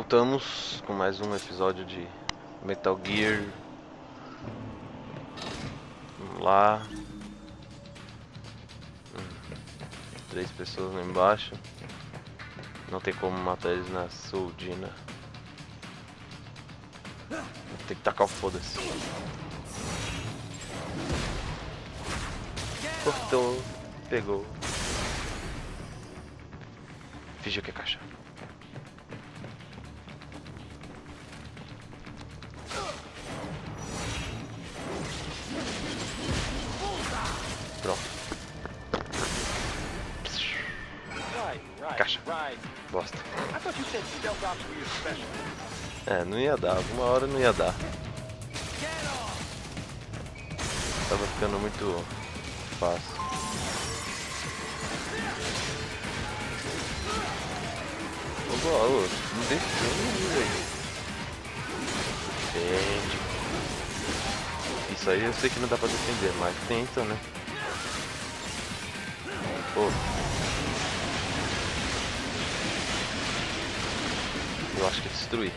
voltamos com mais um episódio de Metal Gear. Vamos lá. 3 pessoas lá embaixo. Não tem como matar eles na soldina. Tem que tacar o foda-se. Cortou. Pegou. Fingiu que é caixa. Pronto. Caixa. Bosta. É, não ia dar. Alguma hora não ia dar. Tava ficando muito fácil. Não defende, velho. Defende. Isso aí eu sei que não dá pra defender, mas tenta, né? Pô. Eu acho que destruí.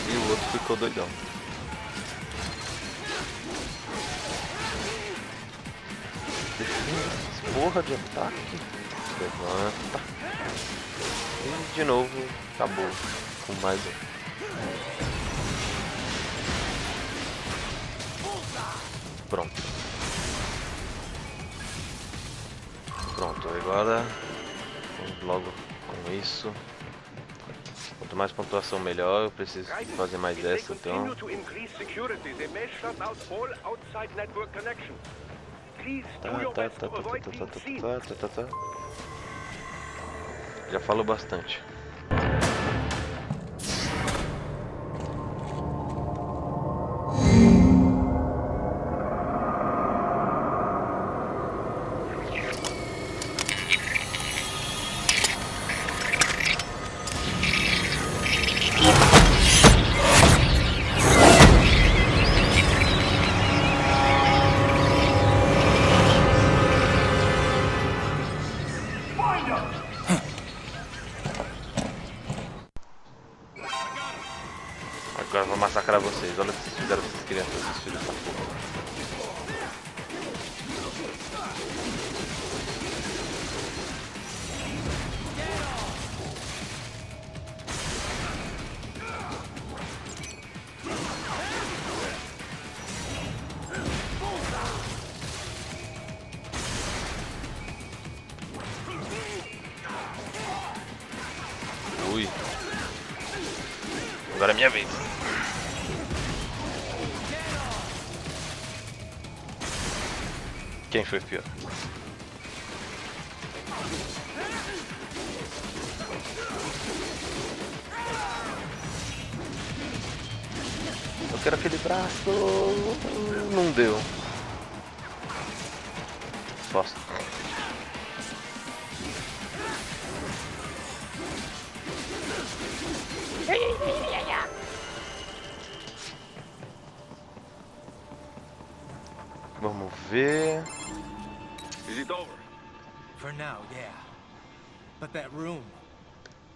E o outro ficou doidão. Porra de ataque. Levanta. E de novo acabou com mais um. Pronto. Pronto, agora vamos logo com isso. Quanto mais pontuação melhor, eu preciso fazer mais essa então. Tá. Já falou bastante. Agora eu vou massacrar vocês. Olha o que vocês fizeram com essas crianças, esses filhos da porra. Ui. Agora é minha vez. Quem foi pior? Eu quero aquele braço. Não deu. Bosta. Vamos ver. Is it over? For now, yeah. But that room,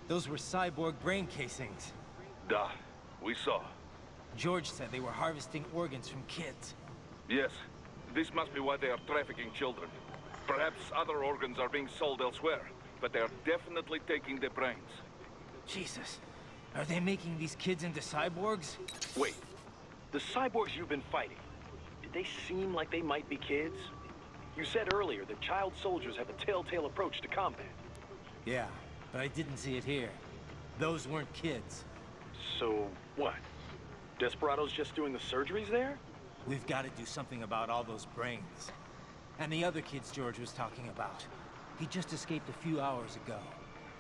those were cyborg brain casings. Duh. We saw. George said they were harvesting organs from kids. Yes. This must be why they are trafficking children. Perhaps other organs are being sold elsewhere, but they are definitely taking the brains. Jesus, are they making these kids into cyborgs? Wait, the cyborgs you've been fighting, did they seem like they might be kids? You said earlier that child soldiers have a telltale approach to combat. Yeah, but I didn't see it here. Those weren't kids. So, what? Desperado's just doing the surgeries there? We've got to do something about all those brains. And the other kids George was talking about. He just escaped a few hours ago.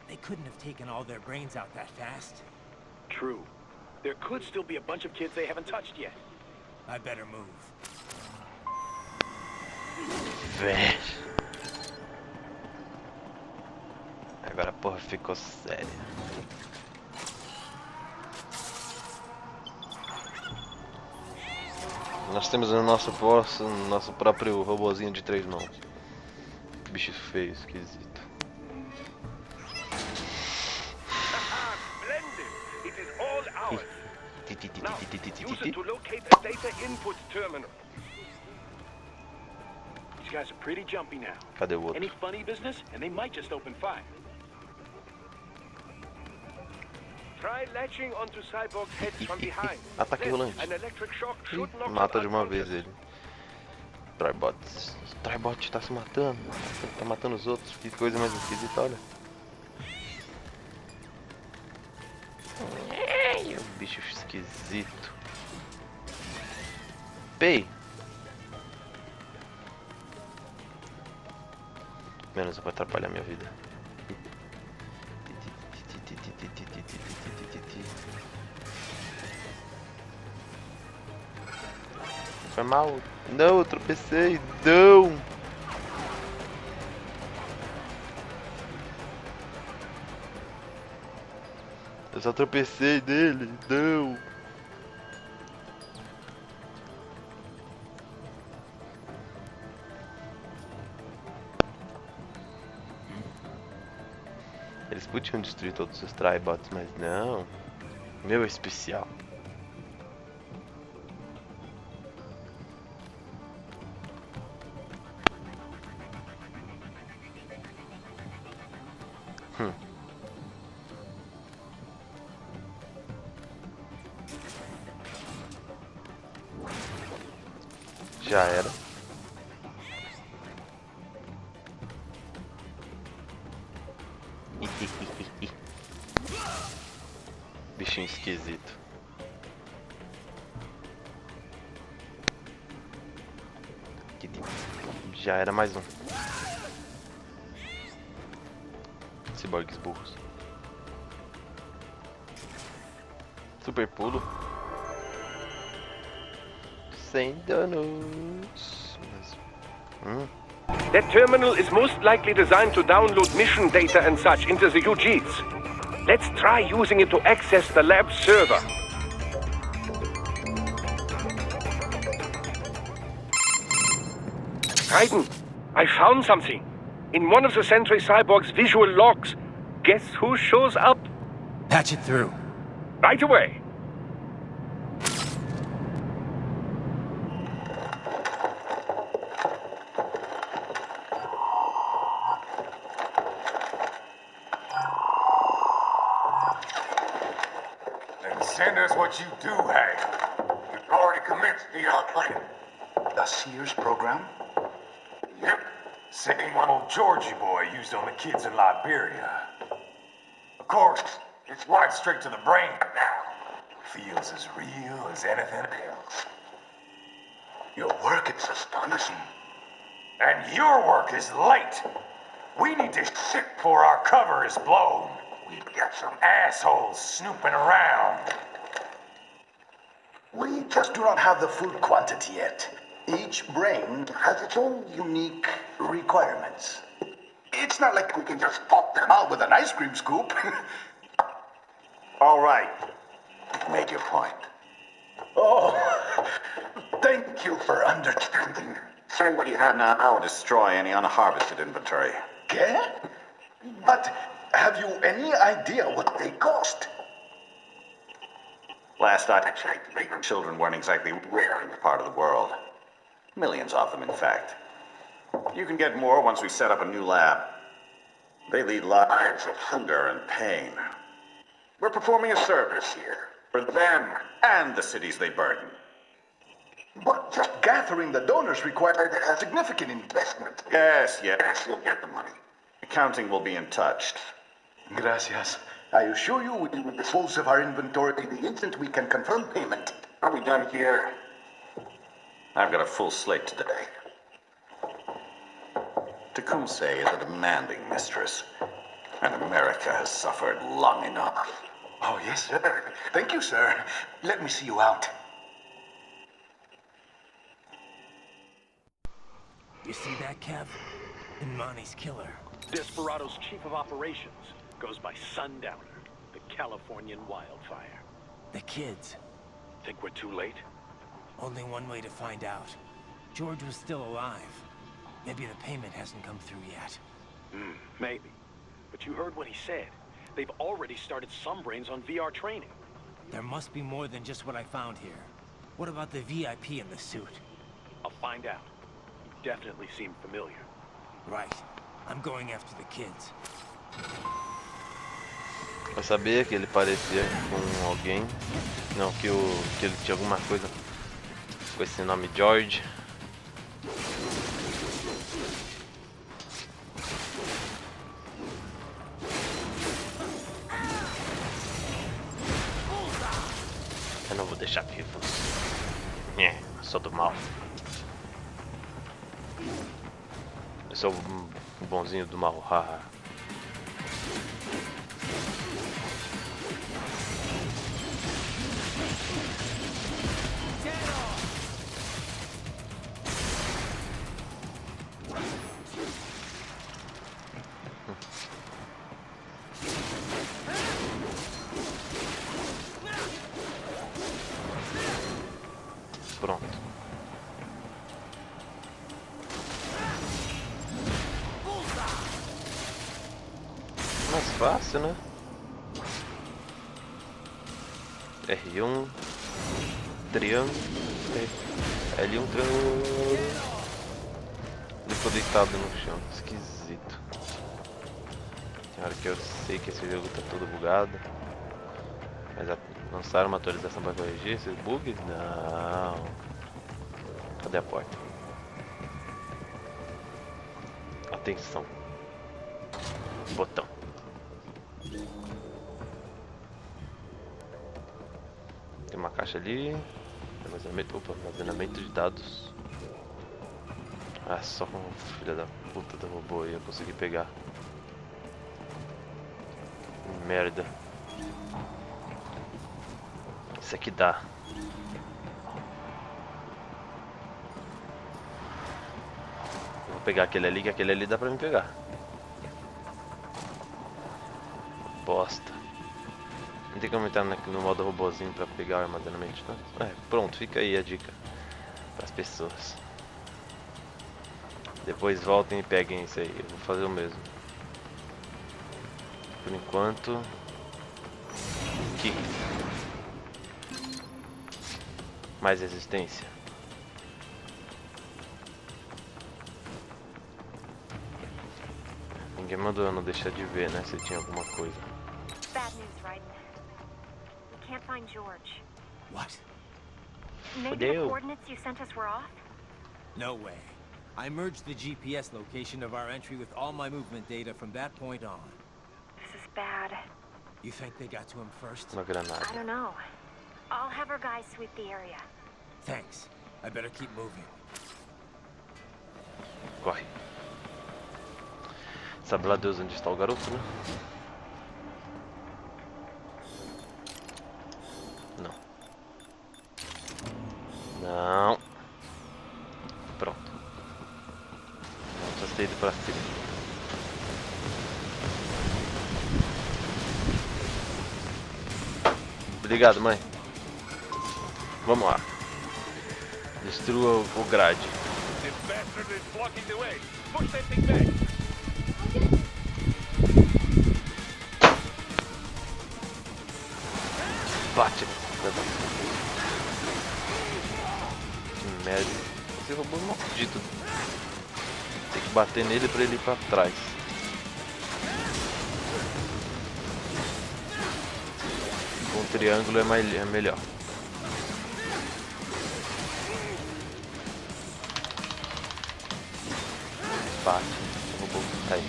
They couldn't have taken all their brains out that fast. True. There could still be a bunch of kids they haven't touched yet. I better move. Velho. Agora a porra ficou séria. Nós temos o nosso próprio robozinho de 3 mãos. bicho feio, esquisito. Splendid! It is all ours. Now, use it to locate a data input terminal. These guys are pretty jumpy now. Cadê o outro? Any funny business, and they might just open fire. Try latching onto Cyborg's head from behind. Ataque Then rolante. an electric shock should knock Mata him de uma unconscious. vez ele. Tribot. Tribot tá se matando. Tá matando os outros. Que coisa mais esquisita, olha. Bicho esquisito. Pei. Menos vai atrapalhar minha vida. Foi mal. Não, eu tropecei. Não. Eu só tropecei dele. Não. Eles podiam destruir todos os Tribots, mas não. Meu é especial. Já era. Bichinho esquisito. Já era mais um. Ciborgues burros. Super pulo. Sem danos. That terminal is most likely designed to download mission data and such into the UGs. Let's try using it to access the lab server. Raiden, I found something. In one of the Sentry Cyborg's visual logs. Guess who shows up? Patch it through. Right away. And send us what you do have. You've already commenced the plan. The Sears program? Yep. Same one old Georgie boy used on the kids in Liberia. Of course, it's right straight to the brain now. Feels as real as anything else. Your work is astonishing. And your work is late. We need to shit before our cover is blown. We've got some assholes snooping around. We just do not have the full quantity yet. Each brain has its own unique requirements. It's not like we can just pop them out with an ice cream scoop. All right. Make your point. Oh, thank you for understanding. Send what you have now. I'll destroy any unharvested inventory. Okay? But have you any idea what they cost? Last I checked, children weren't exactly rare in this part of the world. Millions of them, in fact. You can get more once we set up a new lab. They lead lives of hunger and pain. We're performing a service here. For them and the cities they burden. But just gathering the donors required a significant investment. Yes, you'll get the money. Accounting will be in touch. Gracias. I assure you we will dispose of our inventory the instant we can confirm payment. Are we done here? I've got a full slate today. Tecumseh is a demanding mistress, and America has suffered long enough. Oh, yes, sir. Thank you, sir. Let me see you out. You see that, Kev? Imani's killer. Desperado's chief of operations goes by Sundowner, the Californian wildfire. The kids. Think we're too late? Only one way to find out. George was still alive. Maybe the payment hasn't come through yet. Maybe. But you heard what he said. They've already started some brains on VR training. There must be more than just what I found here. What about the VIP in the suit? I'll find out. You definitely seem familiar. Right. I'm going after the kids. Eu sabia que ele parecia com alguém. Não, que ele tinha alguma coisa com esse nome George. Eu não vou deixar vivos. Sou do mal. Eu sou o bonzinho do mal. Haha. Pronto. Mais fácil, né? R1 triângulo, L1 triângulo. Ele ficou deitado no chão, esquisito. Tem hora que eu sei que esse jogo tá todo bugado. Mas lançaram uma atualização para corrigir esses bugs? Não. Cadê a porta? Atenção. Botão. Tem uma caixa ali. Armazenamento, opa, armazenamento de dados. Ah, só com o filho da puta do robô aí eu consegui pegar. Merda. Isso aqui dá. Eu vou pegar aquele ali, que aquele ali dá pra me pegar. Bosta. Não tem como entrar no modo robozinho pra pegar o armazenamento, não? Pronto, fica aí a dica pras pessoas. Depois voltem e peguem isso aí, eu vou fazer o mesmo. Por enquanto... Aqui. Mais resistência. Ninguém mandou eu não deixar de ver, né? Se tinha alguma coisa. Bad news, Raiden. We can't find George. What? Maybe the Fudeu. coordinates you sent us were off? No way. I merged the GPS location of our entry with all my movement data from that point on. This is bad. You think they got to him first? Uma granada. I don't know. I'll have our guys sweep the area. Thanks. I better keep moving. Corre. Sabe lá Deus onde está o garoto, né? Não. Não. Pronto. Não precisa ter ido pra cima. Obrigado, mãe. Vamos lá. Destrua o grade. This bastard is blocking the way. Push that thing back. Bate. Que merda. Esse robô é maldito. Tem que bater nele pra ele ir pra trás. Com o triângulo é melhor. Bate. O robô aí.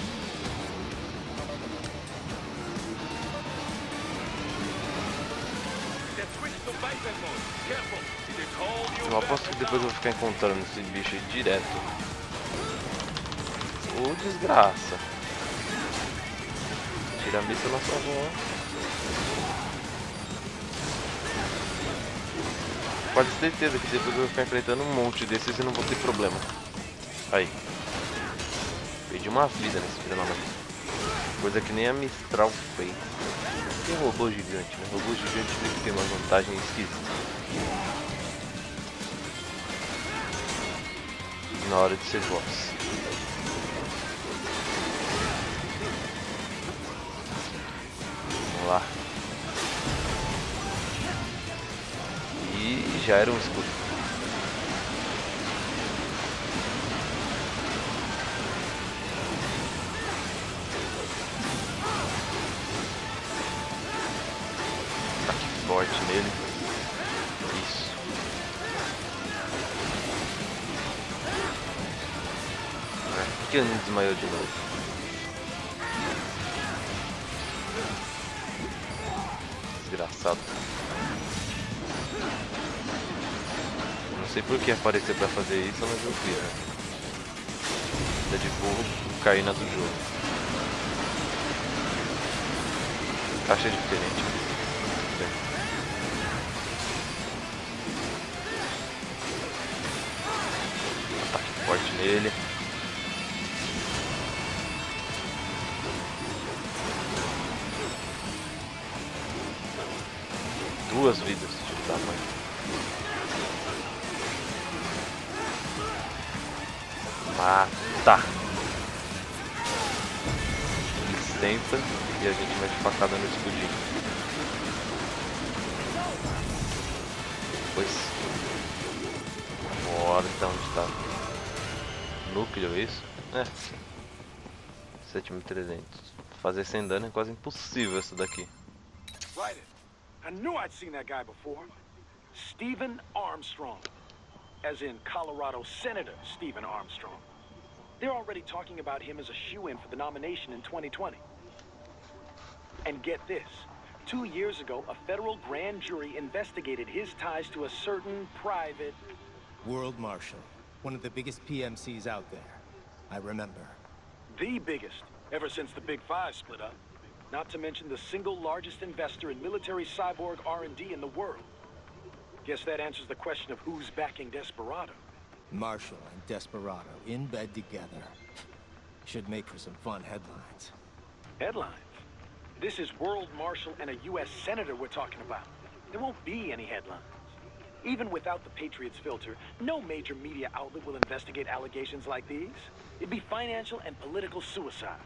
Just switch to biped mode. Careful. It is all you. Eu aposto que depois eu vou ficar encontrando esse bicho aí direto. Ô desgraça. Tira a missa na sua avó. Pode ter certeza que depois eu vou ficar enfrentando um monte desses e não vou ter problema. Aí. Perdi uma vida nesse filho da mãe. Coisa que nem a Mistral fez. Tem robô gigante, né? Robô gigante tem que ter uma vantagem esquisita. Na hora de ser boss. que já era um escudo. Ataque forte nele. Isso. Por que ele desmaiou de novo? Desgraçado. Não sei por que apareceu pra fazer isso, mas eu fiz, né? É de burro cair na do jogo. Caixa é diferente. Ataque forte nele. Duas vidas de tamanho. Mata! Ele senta e a gente mete facada no escudinho. Depois. Bora então, onde tá? Núcleo, isso? É. 7.300. Fazer sem dano é quase impossível isso daqui. Right. I knew I'd seen that guy before. Stephen Armstrong. As in Colorado Senator Stephen Armstrong. They're already talking about him as a shoo-in for the nomination in 2020. And get this. 2 years ago, a federal grand jury investigated his ties to a certain private... World Marshal. One of the biggest PMCs out there. I remember. The biggest, ever since the Big Five split up. Not to mention the single largest investor in military cyborg R&D in the world. Guess that answers the question of who's backing Desperado. Marshall and Desperado in bed together. Should make for some fun headlines. Headlines? This is World Marshal and a U.S. Senator we're talking about. There won't be any headlines. Even without the Patriots filter, no major media outlet will investigate allegations like these. It'd be financial and political suicide.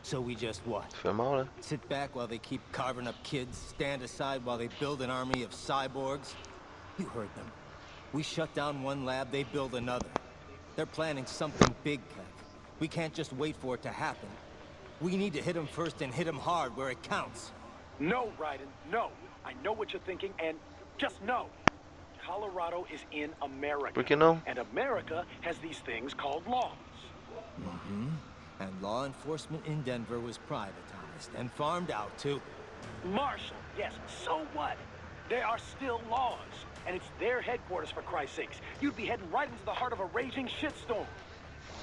So we just what? Foi mal, né? Sit back while they keep carving up kids, stand aside while they build an army of cyborgs? You heard them. We shut down one lab, they build another. They're planning something big, Kev. We can't just wait for it to happen. We need to hit them first and hit them hard where it counts. No, Raiden, no. I know what you're thinking, and just no. Colorado is in America. Por que não? And America has these things called laws. Mm-hmm. And law enforcement in Denver was privatized and farmed out too. Marshall, yes, so what? There are still laws, and it's their headquarters for Christ's sakes. You'd be heading right into the heart of a raging shitstorm.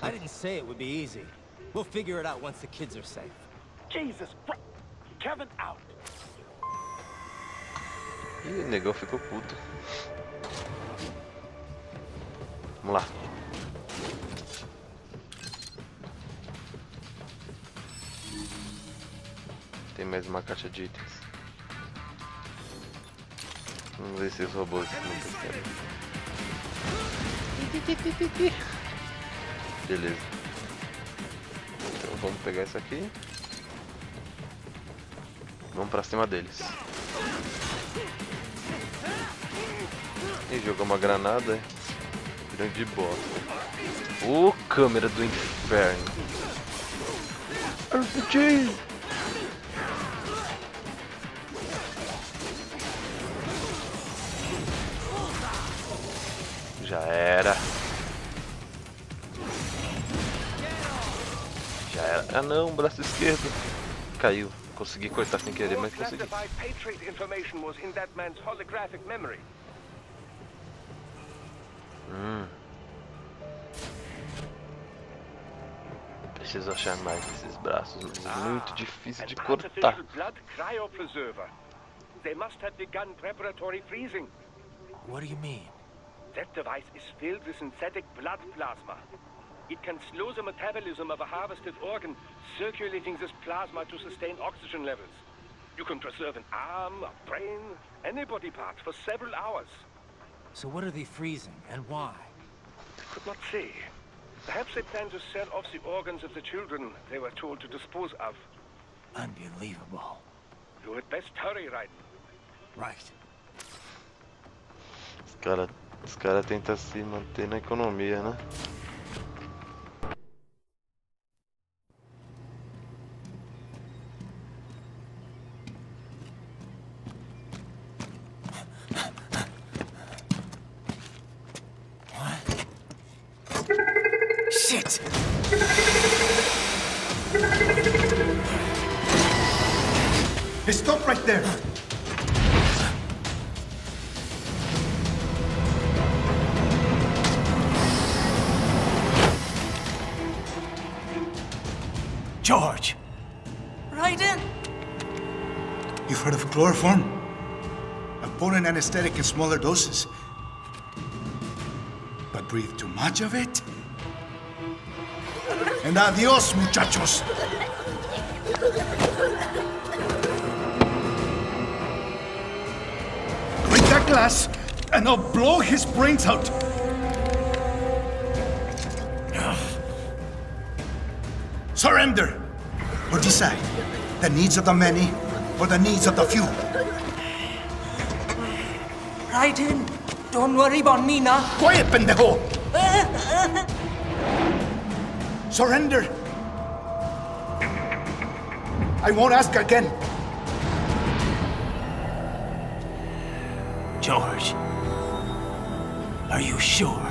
I didn't say it would be easy. We'll figure it out once the kids are safe. Jesus Christ. Kevin out. Ih, o negão ficou puto. Vamos lá. Tem mais uma caixa de itens. Vamos ver se os robôs não percebem. Beleza. Então vamos pegar isso aqui. Vamos pra cima deles. E jogou uma granada. Grande bosta. Ô, câmera do inferno. RPG! Já era. Já era. Ah não, braço esquerdo. Caiu. Consegui cortar sem querer, mas consegui. Patriot information was in that man's holographic memory. Preciso achar mais desses braços. Muito difícil de cortar. Blood cryopreserver. They must have begun preparatory freezing. What do you mean? That device is filled with synthetic blood plasma. It can slow the metabolism of a harvested organ, circulating this plasma to sustain oxygen levels. You can preserve an arm, a brain, any body part for several hours. So what are they freezing, and why? I could not say. Perhaps they plan to sell off the organs of the children they were told to dispose of. Unbelievable. You had best hurry, Raiden. Right. Os caras tentam se manter na economia, né? Shit! Hey, stop right there! George! Raiden! You've heard of chloroform? A potent anesthetic in smaller doses. But breathe too much of it? And adios, muchachos! Break that glass, and I'll blow his brains out! Surrender! Or decide, the needs of the many or the needs of the few. Raiden, don't worry about me now. Quiet, pendejo! Surrender! I won't ask again. George, are you sure?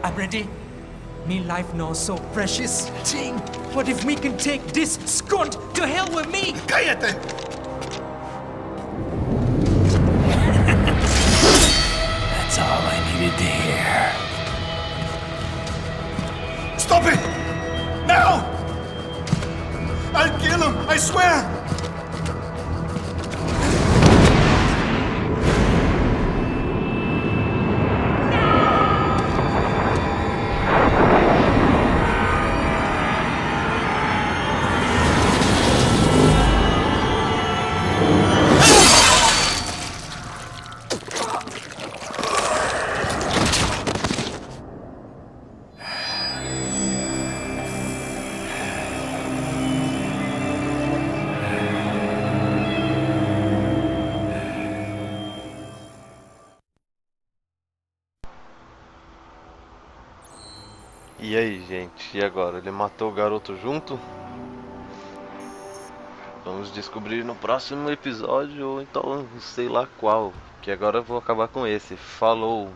I'm ready. Me life now so precious. Ting, what if we can take this skunt to hell with me? Cállate! That's all I needed to hear. Stop it! Now! I'll kill him, I swear! E aí, gente? E agora? Ele matou o garoto junto? Vamos descobrir no próximo episódio, ou então sei lá qual. Que agora eu vou acabar com esse. Falou!